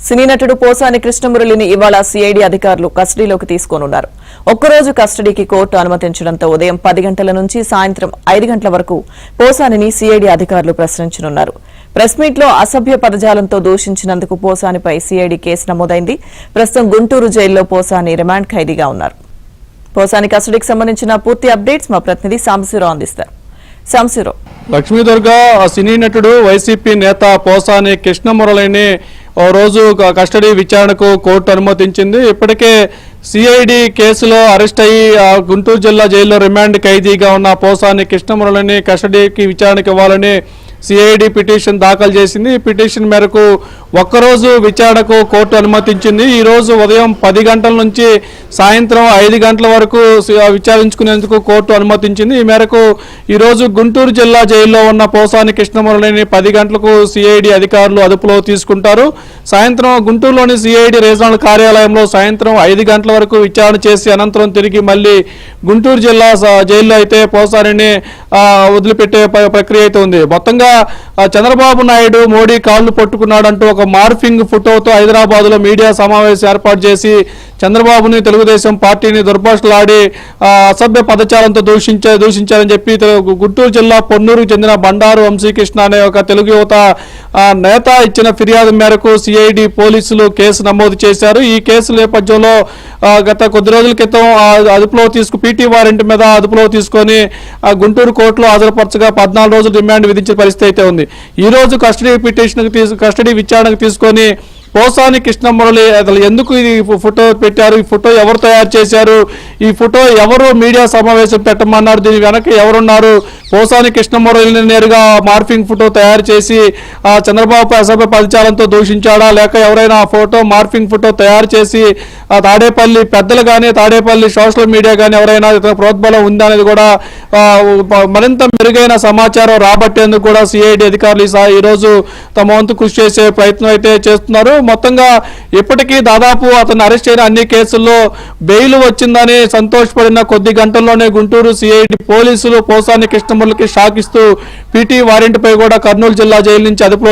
సినీ నటుడు పోసాని కృష్ణమురళిని ఇవాళ సిఐడి అధికారులు కస్టడీలోకి తీసుకోనున్నారు. ఒక్కరోజు కస్టడీకి కోర్టు అనుమతించడంతో ఉదయం 10 గంటల నుంచి సాయంత్రం 5 గంటల వరకు పోసానిని సిఐడి అధికారులు ప్రశ్నించనున్నారు. ప్రెస్ మీట్ లో అసభ్య పదజాలంతో దూషించినందుకు పోసానిపై సిఐడి కేసు నమోదైంది. ప్రస్తుతం గుంటూరు జైల్లో పోసాని రిమాండ్ ఖైదీగా ఉన్నారు. పోసాని కస్టడీకి సంబంధించిన పూర్తి అప్డేట్స్ మా ప్రతినిధి సాంబశివరావు అందిస్తారు. సాంబశివరావు, లక్ష్మీదుర్గ సినీ నటుడు వైసీపీ నేత పోసాని కృష్ణమురళిని ఓ రోజు కస్టడీ విచారణకు కోర్టు అనుమతించింది. ఇప్పటికే సిఐడి కేసులో అరెస్ట్ అయ్యి గుంటూరు జిల్లా జైల్లో రిమాండ్ ఖైదీగా ఉన్న పోసాని కృష్ణమురళిని కస్టడీకి విచారణకు ఇవ్వాలని సిఐడి పిటిషన్ దాఖలు చేసింది. ఈ పిటిషన్ మేరకు ఒక్కరోజు విచారణకు కోర్టు అనుమతించింది. ఈ రోజు ఉదయం 10 గంటల నుంచి సాయంత్రం 5 గంటల వరకు విచారించుకునేందుకు కోర్టు అనుమతించింది. ఈ మేరకు ఈరోజు గుంటూరు జిల్లా జైల్లో ఉన్న పోసాని కృష్ణమురళిని 10 గంటలకు సిఐడి అధికారులు అదుపులో తీసుకుంటారు. సాయంత్రం గుంటూరులోని సిఐడి రీజనల్ కార్యాలయంలో సాయంత్రం 5 గంటల వరకు విచారణ చేసి అనంతరం తిరిగి మళ్ళీ గుంటూరు జిల్లా జైల్లో అయితే పోసానిని వదిలిపెట్టే ప్రక్రియ అయితే ఉంది. మొత్తంగా చంద్రబాబు నాయుడు మోడీ కాళ్లు పట్టుకున్నాడంటూ ఒక మార్ఫింగ్ ఫోటోతో హైదరాబాద్ లో మీడియా సమావేశం ఏర్పాటు చేసి చంద్రబాబుని తెలుగుదేశం పార్టీని దుర్భాషలాడి అసభ్య పదచారంతో దూషించారని చెప్పి గుంటూరు జిల్లా పొన్నూరుకు చెందిన బండారు వంశీకృష్ణ అనే ఒక తెలుగు యువత నేత ఇచ్చిన ఫిర్యాదు మేరకు సిఐడి పోలీసులు కేసు నమోదు చేశారు. ఈ కేసు నేపథ్యంలో గత కొద్ది రోజుల క్రితం అదుపులో పీటీ వారెంట్ మీద అదుపులో తీసుకొని గుంటూరు కోర్టులో హాజరుపరచగా 14 రోజులు రిమాండ్ విధించిన పరిస్థితి అయితే ఉంది. ఈ రోజు కస్టడీ విచారణకు తీసుకొని పోసాని కృష్ణమురళి అసలు ఎందుకు ఈ ఫోటో పెట్టారు, ఈ ఫోటో ఎవరు తయారు చేశారు, ఈ ఫోటో ఎవరు మీడియా సమావేశం పెట్టమన్నారు, దీని వెనక ఎవరున్నారు, పోసాని కృష్ణమురళిని నేరుగా మార్ఫింగ్ ఫోటో తయారు చేసి చంద్రబాబు అసభ్య పదజాలంతో దూషించాడా, లేక ఎవరైనా ఫోటో మార్ఫింగ్ ఫోటో తయారు చేసి తాడేపల్లి పెద్దలు కానీ తాడేపల్లి సోషల్ మీడియా కానీ ఎవరైనా ప్రోద్బలం ఉందా అనేది కూడా మరింత మెరుగైన సమాచారం రాబట్టేందుకు కూడా సిఐడి అధికారులు ఈరోజు తమ వంతు కృషి చేసే ప్రయత్నం అయితే చేస్తున్నారు. మొత్తంగా ఇప్పటికీ దాదాపు అతను అరెస్ట్ అయిన అన్ని కేసుల్లో బెయిల్ వచ్చిందని సంతోషపడిన కొద్ది గంటల్లోనే గుంటూరు సిఐడి పోలీసులు పోసాని కృష్ణమురళికి షాక్ ఇస్తూ పీటీ వారెంట్ పై కూడా కర్నూలు జిల్లా జైలు నుంచి అదుపులో